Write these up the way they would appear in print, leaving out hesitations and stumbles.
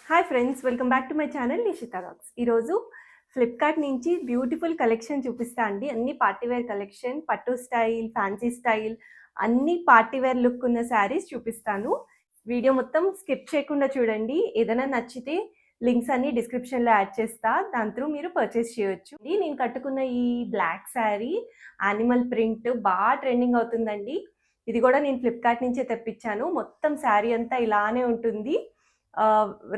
Hi friends, welcome back to my channel Nishita rocks. ఈరోజు Flipkart నుంచి beautiful collection చూపిస్తా అండి. అన్ని పార్టీవేర్ కలెక్షన్, పట్టు స్టైల్, ఫ్యాన్సీ స్టైల్, అన్ని పార్టీవేర్ లుక్ ఉన్న శారీస్ చూపిస్తాను. వీడియో మొత్తం స్కిప్ చేయకుండా చూడండి. ఏదైనా నచ్చితే లింక్స్ అన్ని డిస్క్రిప్షన్లో యాడ్ చేస్తా, దాని త్రూ మీరు పర్చేస్ చేయొచ్చు. నేను కట్టుకున్న ఈ బ్లాక్ శారీ యానిమల్ ప్రింట్ బాగా ట్రెండింగ్ అవుతుందండి. ఇది కూడా నేను ఫ్లిప్కార్ట్ నుంచే తెప్పించాను. మొత్తం శారీ అంతా ఇలానే ఉంటుంది.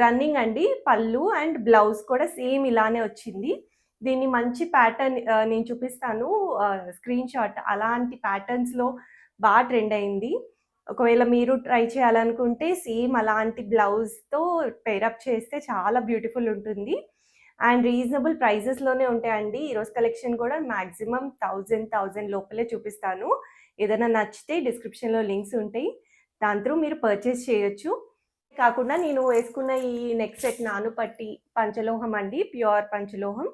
రన్నింగ్ అండి. పళ్ళు అండ్ బ్లౌజ్ కూడా సేమ్ ఇలానే వచ్చింది. దీన్ని మంచి ప్యాటర్న్ నేను చూపిస్తాను స్క్రీన్ షాట్. అలాంటి ప్యాటర్న్స్లో బాగా ట్రెండ్ అయింది. ఒకవేళ మీరు ట్రై చేయాలనుకుంటే సేమ్ అలాంటి బ్లౌజ్తో పేరప్ చేస్తే చాలా బ్యూటిఫుల్ ఉంటుంది అండ్ రీజనబుల్ ప్రైజెస్లోనే ఉంటాయండి. ఈరోజు కలెక్షన్ కూడా మ్యాక్సిమం 1000 లోపలే చూపిస్తాను. ఏదైనా నచ్చితే డిస్క్రిప్షన్లో లింక్స్ ఉంటాయి, దాని త్రూ మీరు పర్చేస్ చేయొచ్చు. కాకుండా నేను వేసుకున్న ఈ నెక్ సెట్ నానుపట్టి పంచలోహం అండి, ప్యూర్ పంచలోహం,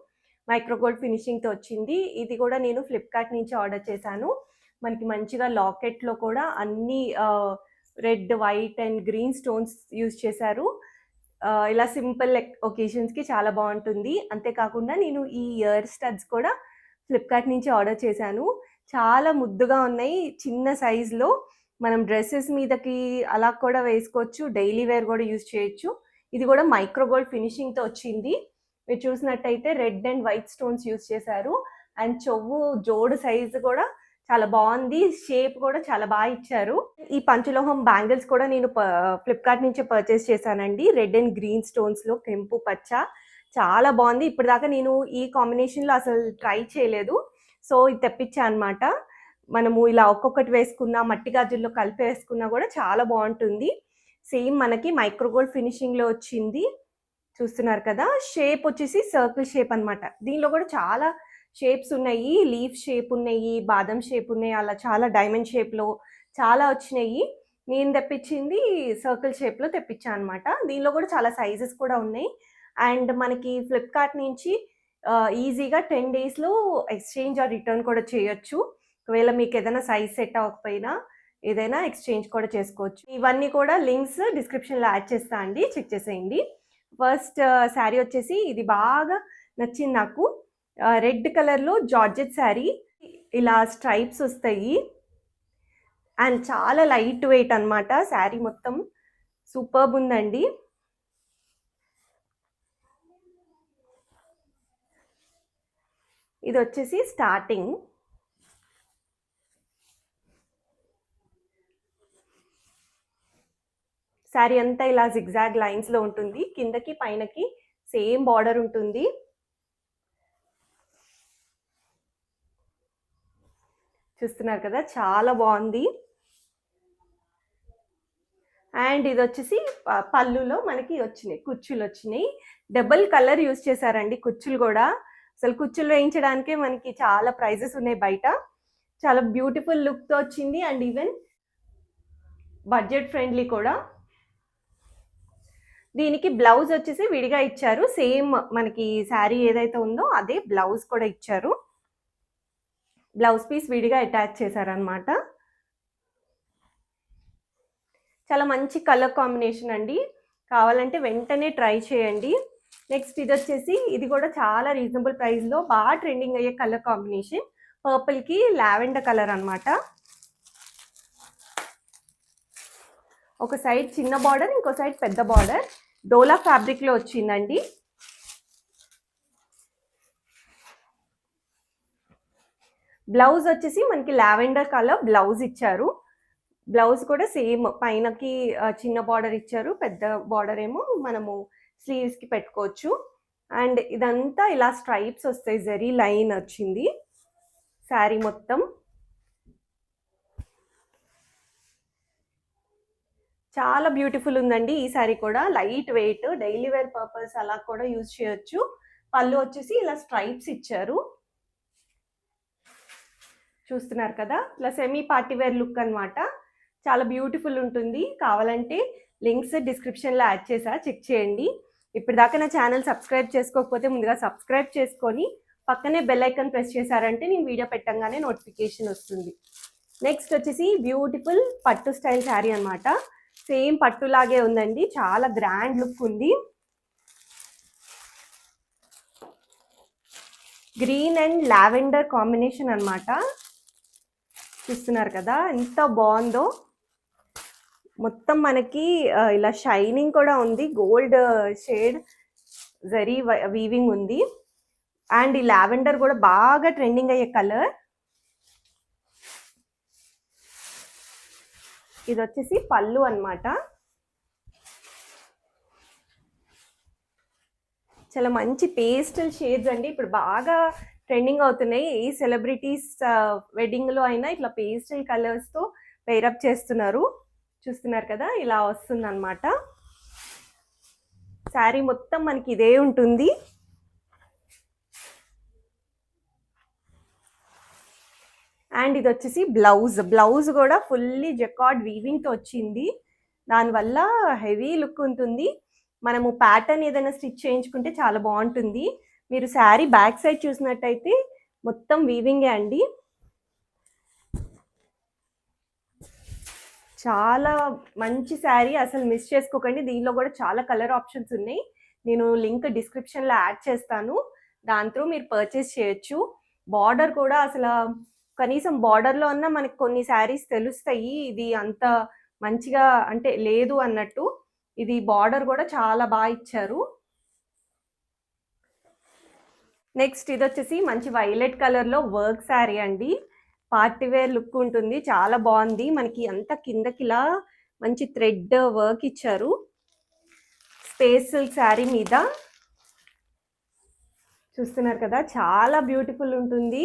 మైక్రోగోల్డ్ ఫినిషింగ్తో వచ్చింది. ఇది కూడా నేను ఫ్లిప్కార్ట్ నుంచి ఆర్డర్ చేశాను. మనకి మంచిగా లాకెట్లో కూడా అన్ని red, white and green stones use చేశారు. ఇలా సింపుల్ ఒకేషన్స్కి చాలా బాగుంటుంది. అంతేకాకుండా నేను ఈ ఇయర్ స్టడ్స్ కూడా ఫ్లిప్కార్ట్ నుంచి ఆర్డర్ చేశాను. చాలా ముద్దుగా ఉన్నాయి. చిన్న సైజులో మనం డ్రెస్సెస్ మీదకి అలా కూడా వేసుకోవచ్చు, డైలీ వేర్ కూడా యూజ్ చేయొచ్చు. ఇది కూడా మైక్రోగోల్డ్ ఫినిషింగ్తో వచ్చింది. మీరు చూసినట్టయితే red and white stones use చేశారు అండ్ చెవు జోడు సైజు కూడా చాలా బాగుంది. షేప్ కూడా చాలా బాగా ఇచ్చారు. ఈ పంచలోహం బ్యాంగిల్స్ కూడా నేను ఫ్లిప్కార్ట్ నుంచి పర్చేస్ చేశానండి. రెడ్ అండ్ గ్రీన్ స్టోన్స్లో కెంపు పచ్చ చాలా బాగుంది. ఇప్పటిదాకా నేను ఈ కాంబినేషన్లో అసలు ట్రై చేయలేదు, సో ఇది తెప్పించా అనమాట. మనము ఇలా ఒక్కొక్కటి వేసుకున్నా, మట్టి గాజుల్లో కలిపి వేసుకున్నా కూడా చాలా బాగుంటుంది. సేమ్ మనకి మైక్రోగోల్డ్ ఫినిషింగ్లో వచ్చింది. చూస్తున్నారు కదా, షేప్ వచ్చేసి సర్కిల్ షేప్ అనమాట. దీనిలో కూడా చాలా షేప్స్ ఉన్నాయి. లీఫ్ షేప్ ఉన్నాయి, బాదం షేప్ ఉన్నాయి, అలా చాలా డైమండ్ షేప్లో చాలా వచ్చినాయి. నేను తెప్పించింది సర్కిల్ షేప్లో తెప్పించాను అనమాట. దీనిలో కూడా చాలా సైజెస్ కూడా ఉన్నాయి అండ్ మనకి ఫ్లిప్కార్ట్ నుంచి ఈజీగా 10 డేస్లో ఎక్స్చేంజ్ ఆర్ రిటర్న్ కూడా చేయొచ్చు. ఒకవేళ మీకు ఏదైనా సైజ్ సెట్ అవ్వకపోయినా ఏదైనా ఎక్స్చేంజ్ కూడా చేసుకోవచ్చు. ఇవన్నీ కూడా లింక్స్ డిస్క్రిప్షన్లో యాడ్ చేస్తా అండి, చెక్ చేసేయండి. ఫస్ట్ శారీ వచ్చేసి ఇది బాగా నచ్చింది నాకు. రెడ్ కలర్లో జార్జెట్ శారీ, ఇలా స్ట్రైప్స్ వస్తాయి అండ్ చాలా లైట్ వెయిట్ అనమాట. శారీ మొత్తం సూపర్బ్ ఉందండి. ఇది వచ్చేసి స్టార్టింగ్. శారీ అంతా ఇలా జిగ్జాగ్ లైన్స్లో ఉంటుంది. కిందకి పైనకి సేమ్ బార్డర్ ఉంటుంది. చూస్తున్నారు కదా, చాలా బాగుంది. అండ్ ఇది వచ్చేసి పళ్ళులో మనకి వచ్చినాయి కుచ్చులు వచ్చినాయి. డబుల్ కలర్ యూజ్ చేశారండి కుచ్చులు కూడా. అసలు కుచ్చులు వేయించడానికే మనకి చాలా ప్రైజెస్ ఉన్నాయి బయట. చాలా బ్యూటిఫుల్ లుక్తో వచ్చింది అండ్ ఈవెన్ బడ్జెట్ ఫ్రెండ్లీ కూడా. దీనికి బ్లౌజ్ వచ్చేసి విడిగా ఇచ్చారు. సేమ్ మనకి శారీ ఏదైతే ఉందో అదే బ్లౌజ్ కూడా ఇచ్చారు. బ్లౌజ్ పీస్ విడిగా అటాచ్ చేశారనమాట. చాలా మంచి కలర్ కాంబినేషన్ అండి. కావాలంటే వెంటనే ట్రై చేయండి. నెక్స్ట్ ఇది వచ్చేసి ఇది కూడా చాలా రీజనబుల్ ప్రైస్లో బాగా ట్రెండింగ్ అయ్యే కలర్ కాంబినేషన్. పర్పుల్కి లావెండర్ కలర్ అనమాట. ఒక సైడ్ చిన్న బార్డర్, ఇంకో సైడ్ పెద్ద బార్డర్. డోలా ఫ్యాబ్రిక్లో వచ్చిందండి. బ్లౌజ్ వచ్చేసి మనకి లావెండర్ కలర్ బ్లౌజ్ ఇచ్చారు. బ్లౌజ్ కూడా సేమ్ పైనకి చిన్న బార్డర్ ఇచ్చారు, పెద్ద బార్డర్ ఏమో మనము స్లీవ్స్కి పెట్టుకోవచ్చు. అండ్ ఇదంతా ఇలా స్ట్రైప్స్ వస్తాయి, జరీ లైన్ వచ్చింది శారీ మొత్తం. చాలా బ్యూటిఫుల్ ఉందండి ఈ శారీ కూడా. Light weight, daily wear purpose అలా కూడా యూజ్ చేయొచ్చు. పళ్ళు వచ్చేసి ఇలా స్ట్రైప్స్ ఇచ్చారు. చూస్తున్నారు కదా, ఇలా సెమీ పార్టీ వేర్ లుక్ అనమాట. చాలా బ్యూటిఫుల్ ఉంటుంది. కావాలంటే లింక్స్ డిస్క్రిప్షన్లో యాడ్ చేసా, చెక్ చేయండి. ఇప్పటిదాకా నా ఛానల్ సబ్స్క్రైబ్ చేసుకోకపోతే ముందుగా సబ్స్క్రైబ్ చేసుకొని పక్కనే బెల్ ఐకాన్ ప్రెస్ చేశారంటే నేను వీడియో పెట్టంగానే నోటిఫికేషన్ వస్తుంది. నెక్స్ట్ వచ్చేసి బ్యూటిఫుల్ పట్టు స్టైల్ శారీ అనమాట. సేమ్ పట్టులాగే ఉందండి, చాలా గ్రాండ్ లుక్ ఉంది. గ్రీన్ అండ్ లావెండర్ కాంబినేషన్ అన్నమాట. చూస్తున్నారు కదా ఎంత బాగుందో. మొత్తం మనకి ఇలా షైనింగ్ కూడా ఉంది, గోల్డ్ షేడ్ జరీ వీవింగ్ ఉంది. అండ్ ఈ లావెండర్ కూడా బాగా ట్రెండింగ్ అయ్యే కలర్. ఇది వచ్చేసి పళ్ళు అన్నమాట. చాలా మంచి పేస్టల్ షేడ్స్ అండి, ఇప్పుడు బాగా ట్రెండింగ్ అవుతున్నాయి. ఏ సెలబ్రిటీస్ వెడ్డింగ్లో అయినా ఇట్లా పేస్టల్ కలర్స్తో పేరప్ చేస్తున్నారు. చూస్తున్నారు కదా ఇలా వస్తుంది అనమాట. శారీ మొత్తం మనకి ఇదే ఉంటుంది. అండ్ ఇది వచ్చేసి బ్లౌజ్ కూడా ఫుల్లీ జకార్డ్ వీవింగ్తో వచ్చింది. దానివల్ల హెవీ లుక్ ఉంటుంది. మనము ప్యాటర్న్ ఏదైనా స్టిచ్ చేయించుకుంటే చాలా బాగుంటుంది. మీరు శారీ బ్యాక్ సైడ్ చూసినట్టయితే మొత్తం వీవింగే అండి. చాలా మంచి శారీ, అసలు మిస్ చేసుకోకండి. దీనిలో కూడా చాలా కలర్ ఆప్షన్స్ ఉన్నాయి. నేను లింక్ డిస్క్రిప్షన్లో యాడ్ చేస్తాను, దాని త్రూ మీరు పర్చేస్ చేయొచ్చు. బార్డర్ కూడా అసలు కనీసం బార్డర్లో అన్నా మనకి కొన్ని శారీస్ తెలుస్తాయి ఇది అంత మంచిగా అంటే లేదు అన్నట్టు. ఇది బార్డర్ కూడా చాలా బాగా ఇచ్చారు. నెక్స్ట్ ఇది వచ్చేసి మంచి వైలెట్ కలర్లో వర్క్ శారీ అండి. పార్టీ వేర్ లుక్ ఉంటుంది, చాలా బాగుంది. మనకి అంత కిందకిలా మంచి థ్రెడ్ వర్క్ ఇచ్చారు. స్పేస్ సిల్క్ శారీ మీద చూస్తున్నారు కదా చాలా బ్యూటిఫుల్ ఉంటుంది.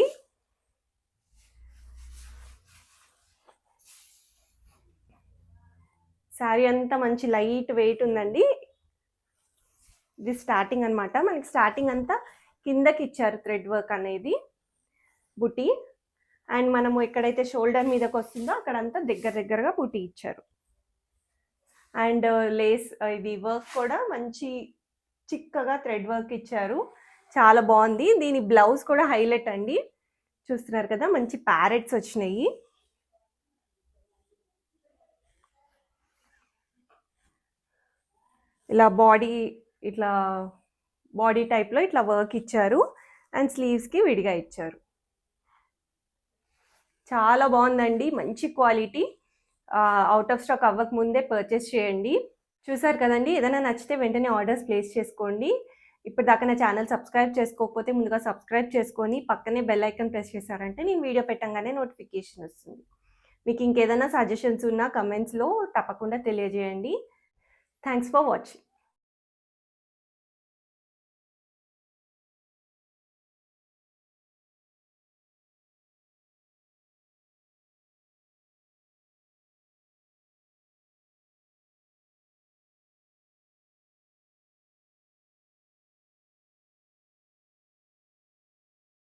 శారీ అంతా మంచి లైట్ వెయిట్ ఉందండి. ఇది స్టార్టింగ్ అనమాట. మనకి స్టార్టింగ్ అంతా కిందకి ఇచ్చారు థ్రెడ్ వర్క్ అనేది బుటీ. అండ్ మనము ఎక్కడైతే షోల్డర్ మీదకి వస్తుందో అక్కడంతా దగ్గరగా బుటీ ఇచ్చారు. అండ్ లేస్ ఇది వర్క్ కూడా మంచి చిక్కగా థ్రెడ్ వర్క్ ఇచ్చారు, చాలా బాగుంది. దీని బ్లౌజ్ కూడా హైలైట్ అండి. చూస్తున్నారు కదా మంచి ప్యారెట్స్ వచ్చినాయి. ఇలా బాడీ టైప్లో ఇట్లా వర్క్ ఇచ్చారు. అండ్ స్లీవ్స్కి విడిగా ఇచ్చారు. చాలా బాగుందండి, మంచి క్వాలిటీ. అవుట్ ఆఫ్ స్టాక్ అవ్వక ముందే పర్చేస్ చేయండి. చూసారు కదండి, ఏదైనా నచ్చితే వెంటనే ఆర్డర్స్ ప్లేస్ చేసుకోండి. ఇప్పటిదాకా నా ఛానల్ సబ్స్క్రైబ్ చేసుకోకపోతే ముందుగా సబ్స్క్రైబ్ చేసుకొని పక్కనే బెల్ ఐకాన్ ప్రెస్ చేశారంటే నేను వీడియో పెట్టగానే నోటిఫికేషన్ వస్తుంది. మీకు ఇంకేదైనా సజెషన్స్ ఉన్నా కమెంట్స్లో తప్పకుండా తెలియజేయండి. Thanks for watching.